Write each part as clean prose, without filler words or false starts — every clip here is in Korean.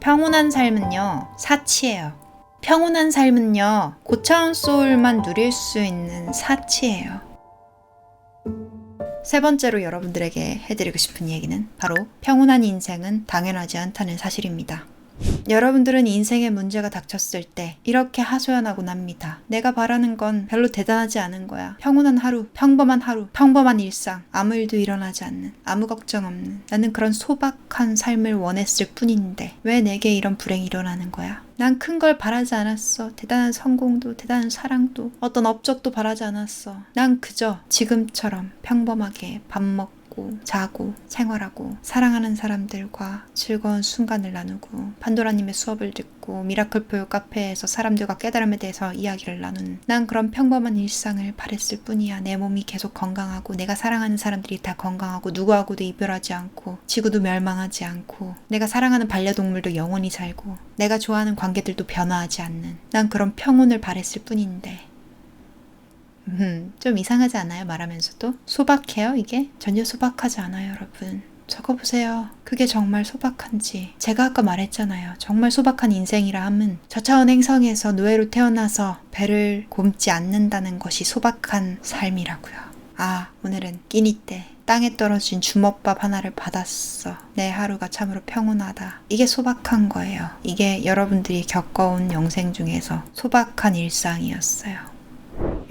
평온한 삶은요, 사치예요. 평온한 삶은요, 고차원 소울만 누릴 수 있는 사치예요. 세 번째로 여러분들에게 해드리고 싶은 얘기는 바로 평온한 인생은 당연하지 않다는 사실입니다. 여러분들은 인생에 문제가 닥쳤을 때 이렇게 하소연하곤 합니다. 내가 바라는 건 별로 대단하지 않은 거야. 평온한 하루, 평범한 일상, 아무 일도 일어나지 않는, 아무 걱정 없는, 나는 그런 소박한 삶을 원했을 뿐인데 왜 내게 이런 불행이 일어나는 거야? 난 큰 걸 바라지 않았어. 대단한 성공도, 대단한 사랑도, 어떤 업적도 바라지 않았어. 난 그저 지금처럼 평범하게 밥 먹고 자고 생활하고 사랑하는 사람들과 즐거운 순간을 나누고 판도라님의 수업을 듣고 미라클 포유 카페에서 사람들과 깨달음에 대해서 이야기를 나누는, 난 그런 평범한 일상을 바랬을 뿐이야. 내 몸이 계속 건강하고 내가 사랑하는 사람들이 다 건강하고 누구하고도 이별하지 않고 지구도 멸망하지 않고 내가 사랑하는 반려동물도 영원히 살고 내가 좋아하는 관계들도 변화하지 않는, 난 그런 평온을 바랬을 뿐인데 좀 이상하지 않아요? 말하면서도? 소박해요 이게? 전혀 소박하지 않아요 여러분. 적어보세요. 그게 정말 소박한지. 제가 아까 말했잖아요. 정말 소박한 인생이라 함은 저차원 행성에서 노예로 태어나서 배를 곪지 않는다는 것이 소박한 삶이라고요. 아, 오늘은 끼니 때 땅에 떨어진 주먹밥 하나를 받았어. 내 하루가 참으로 평온하다. 이게 소박한 거예요. 이게 여러분들이 겪어온 영생 중에서 소박한 일상이었어요.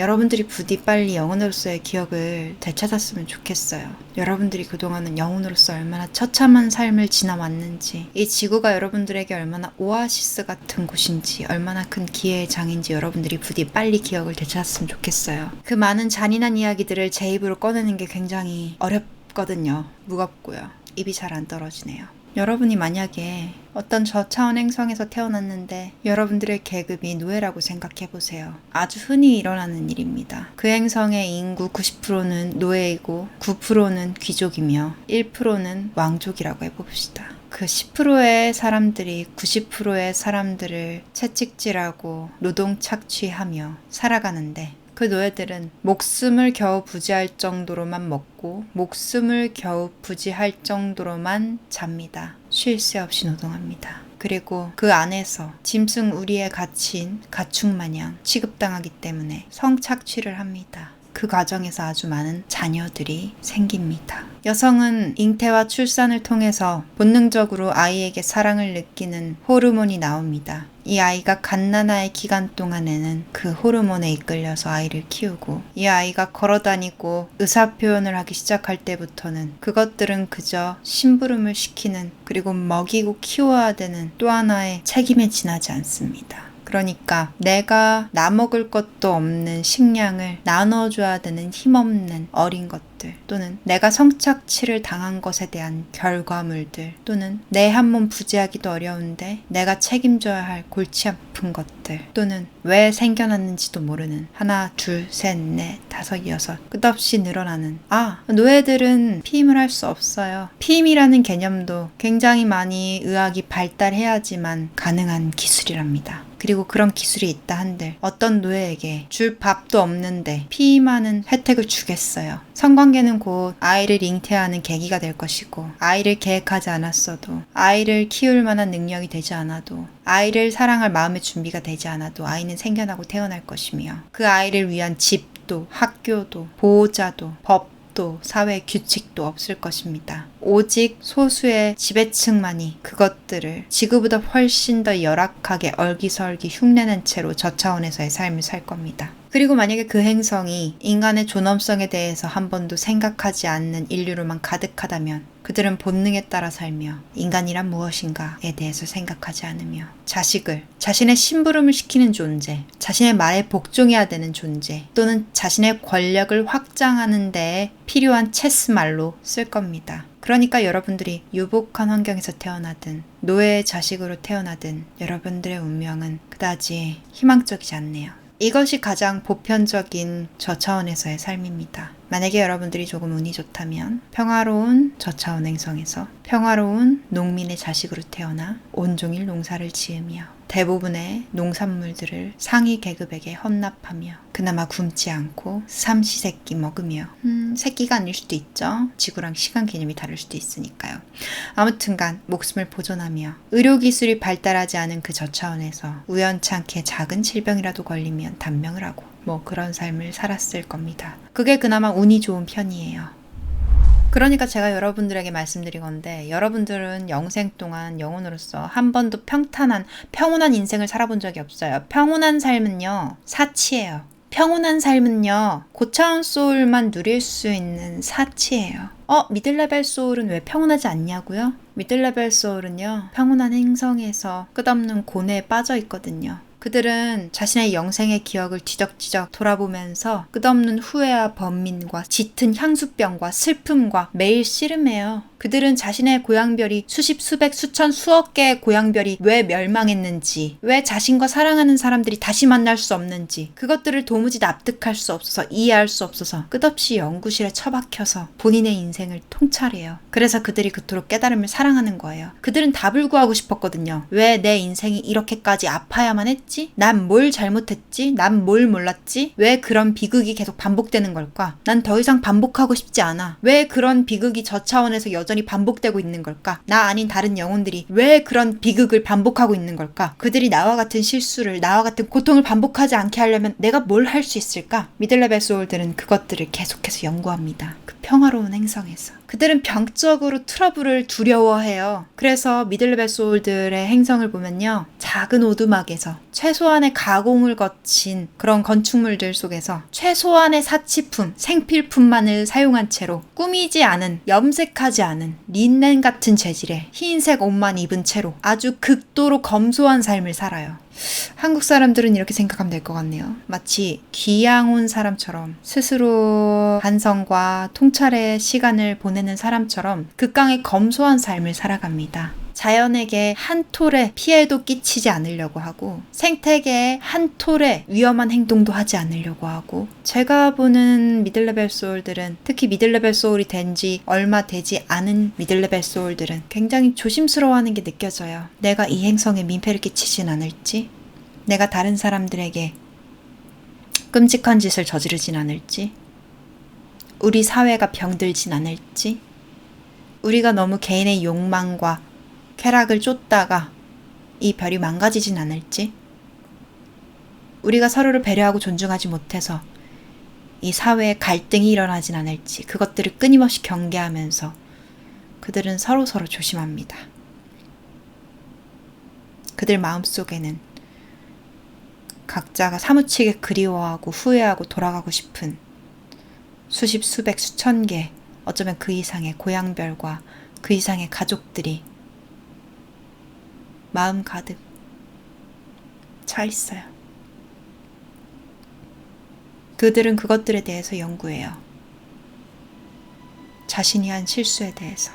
여러분들이 부디 빨리 영혼으로서의 기억을 되찾았으면 좋겠어요. 여러분들이 그동안은 영혼으로서 얼마나 처참한 삶을 지나왔는지, 이 지구가 여러분들에게 얼마나 오아시스 같은 곳인지, 얼마나 큰 기회의 장인지 여러분들이 부디 빨리 기억을 되찾았으면 좋겠어요. 그 많은 잔인한 이야기들을 제 입으로 꺼내는 게 굉장히 어렵거든요. 무겁고요. 입이 잘 안 떨어지네요. 여러분이 만약에 어떤 저차원 행성에서 태어났는데 여러분들의 계급이 노예라고 생각해보세요. 아주 흔히 일어나는 일입니다. 그 행성의 인구 90%는 노예이고 9%는 귀족이며 1%는 왕족이라고 해봅시다. 그 10%의 사람들이 90%의 사람들을 채찍질하고 노동 착취하며 살아가는데, 그 노예들은 목숨을 겨우 부지할 정도로만 먹고 목숨을 겨우 부지할 정도로만 잡니다. 쉴 새 없이 노동합니다. 그리고 그 안에서 짐승 우리에 갇힌 가축 마냥 취급당하기 때문에 성착취를 합니다. 그 과정에서 아주 많은 자녀들이 생깁니다. 여성은 잉태와 출산을 통해서 본능적으로 아이에게 사랑을 느끼는 호르몬이 나옵니다. 이 아이가 갓난아의 기간 동안에는 그 호르몬에 이끌려서 아이를 키우고, 이 아이가 걸어다니고 의사표현을 하기 시작할 때부터는 그것들은 그저 심부름을 시키는, 그리고 먹이고 키워야 되는 또 하나의 책임에 지나지 않습니다. 그러니까 내가 나 먹을 것도 없는 식량을 나눠줘야 되는 힘없는 어린 것들, 또는 내가 성착취를 당한 것에 대한 결과물들, 또는 내 한 몸 부지하기도 어려운데 내가 책임져야 할 골치 아픈 것들, 또는 왜 생겨났는지도 모르는 하나, 둘, 셋, 넷, 다섯, 여섯 끝없이 늘어나는, 노예들은 피임을 할 수 없어요. 피임이라는 개념도 굉장히 많이 의학이 발달해야지만 가능한 기술이랍니다. 그리고 그런 기술이 있다 한들 어떤 노예에게 줄 밥도 없는데 피임하는 혜택을 주겠어요. 성관계는 곧 아이를 잉태하는 계기가 될 것이고, 아이를 계획하지 않았어도, 아이를 키울 만한 능력이 되지 않아도, 아이를 사랑할 마음의 준비가 되지 않아도 아이는 생겨나고 태어날 것이며, 그 아이를 위한 집도 학교도 보호자도 법도 사회 규칙도 없을 것입니다. 오직 소수의 지배층만이 그것들을 지구보다 훨씬 더 열악하게 얼기설기 흉내낸 채로 저차원에서의 삶을 살 겁니다. 그리고 만약에 그 행성이 인간의 존엄성에 대해서 한 번도 생각하지 않는 인류로만 가득하다면, 그들은 본능에 따라 살며 인간이란 무엇인가에 대해서 생각하지 않으며 자식을 자신의 심부름을 시키는 존재, 자신의 말에 복종해야 되는 존재, 또는 자신의 권력을 확장하는 데에 필요한 체스말로 쓸 겁니다. 그러니까 여러분들이 유복한 환경에서 태어나든 노예의 자식으로 태어나든 여러분들의 운명은 그다지 희망적이지 않네요. 이것이 가장 보편적인 저차원에서의 삶입니다. 만약에 여러분들이 조금 운이 좋다면 평화로운 저차원 행성에서 평화로운 농민의 자식으로 태어나 온종일 농사를 지으며 대부분의 농산물들을 상위 계급에게 헌납하며 그나마 굶지 않고 삼시세끼 먹으며 새끼가 아닐 수도 있죠. 지구랑 시간 개념이 다를 수도 있으니까요. 아무튼간 목숨을 보존하며 의료기술이 발달하지 않은 그 저차원에서 우연찮게 작은 질병이라도 걸리면 단명을 하고 뭐 그런 삶을 살았을 겁니다. 그게 그나마 운이 좋은 편이에요. 그러니까 제가 여러분들에게 말씀드린 건데 여러분들은 영생 동안 영혼으로서 한 번도 평온한 인생을 살아본 적이 없어요. 평온한 삶은요, 사치예요. 평온한 삶은요, 고차원 소울만 누릴 수 있는 사치예요. 미들레벨 소울은 왜 평온하지 않냐고요? 미들레벨 소울은요, 평온한 행성에서 끝없는 고뇌에 빠져 있거든요. 그들은 자신의 영생의 기억을 뒤적뒤적 돌아보면서 끝없는 후회와 번민과 짙은 향수병과 슬픔과 매일 씨름해요. 그들은 자신의 고향별이 수십, 수백, 수천, 수억 개의 고향별이 왜 멸망했는지, 왜 자신과 사랑하는 사람들이 다시 만날 수 없는지, 그것들을 도무지 납득할 수 없어서, 이해할 수 없어서 끝없이 연구실에 처박혀서 본인의 인생을 통찰해요. 그래서 그들이 그토록 깨달음을 사랑하는 거예요. 그들은 답을 구하고 싶었거든요. 왜 내 인생이 이렇게까지 아파야만 했지? 난 뭘 잘못했지? 난 뭘 몰랐지? 왜 그런 비극이 계속 반복되는 걸까? 난 더 이상 반복하고 싶지 않아. 왜 그런 비극이 저 차원에서 여전히 반복되고 있는 걸까? 나 아닌 다른 영혼들이 왜 그런 비극을 반복하고 있는 걸까? 그들이 나와 같은 실수를, 나와 같은 고통을 반복하지 않게 하려면 내가 뭘 할 수 있을까? 미들레벨 소울들은 그것들을 계속해서 연구합니다. 그 평화로운 행성에서. 그들은 병적으로 트러블을 두려워해요. 그래서 미들레벨 소울들의 행성을 보면요, 작은 오두막에서 최소한의 가공을 거친 그런 건축물들 속에서 최소한의 사치품, 생필품만을 사용한 채로 꾸미지 않은, 염색하지 않은 린넨 같은 재질의 흰색 옷만 입은 채로 아주 극도로 검소한 삶을 살아요. 한국 사람들은 이렇게 생각하면 될 것 같네요. 마치 귀양 온 사람처럼 스스로 반성과 통찰의 시간을 보내는 사람처럼 극강의 검소한 삶을 살아갑니다. 자연에게 한 톨의 피해도 끼치지 않으려고 하고 생태계에 한 톨의 위험한 행동도 하지 않으려고 하고, 제가 보는 미들레벨 소울들은, 특히 미들레벨 소울이 된 지 얼마 되지 않은 미들레벨 소울들은 굉장히 조심스러워하는 게 느껴져요. 내가 이 행성에 민폐를 끼치진 않을지, 내가 다른 사람들에게 끔찍한 짓을 저지르진 않을지, 우리 사회가 병들진 않을지, 우리가 너무 개인의 욕망과 쾌락을 쫓다가 이 별이 망가지진 않을지, 우리가 서로를 배려하고 존중하지 못해서 이 사회에 갈등이 일어나진 않을지, 그것들을 끊임없이 경계하면서 그들은 서로서로 조심합니다. 그들 마음속에는 각자가 사무치게 그리워하고 후회하고 돌아가고 싶은 수십, 수백, 수천 개, 어쩌면 그 이상의 고향별과 그 이상의 가족들이 마음 가득 차 있어요. 그들은 그것들에 대해서 연구해요. 자신이 한 실수에 대해서.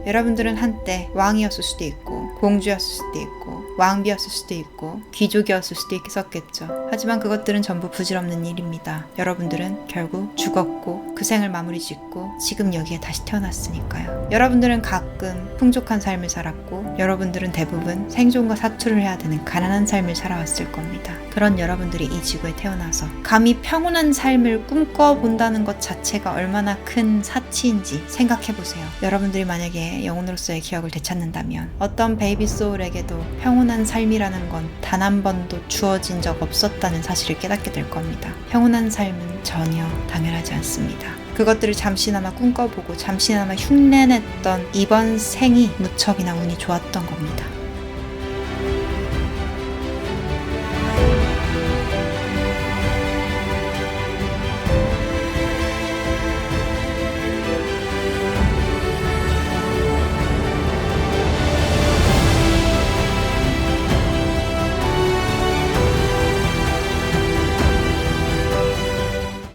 여러분들은 한때 왕이었을 수도 있고, 공주였을 수도 있고, 왕비였을 수도 있고, 귀족이었을 수도 있었겠죠. 하지만 그것들은 전부 부질없는 일입니다. 여러분들은 결국 죽었고 그 생을 마무리 짓고 지금 여기에 다시 태어났으니까요. 여러분들은 가끔 풍족한 삶을 살았고, 여러분들은 대부분 생존과 사투를 해야 되는 가난한 삶을 살아왔을 겁니다. 그런 여러분들이 이 지구에 태어나서 감히 평온한 삶을 꿈꿔본다는 것 자체가 얼마나 큰 사치인지 생각해보세요. 여러분들이 만약에 영혼으로서의 기억을 되찾는다면 어떤 베이비 소울에게도 평온한 삶이라는 건 단 한 번도 주어진 적 없었다는 사실을 깨닫게 될 겁니다. 평온한 삶은 전혀 당연하지 않습니다. 그것들을 잠시나마 꿈꿔보고 잠시나마 흉내냈던 이번 생이 무척이나 운이 좋았던 겁니다.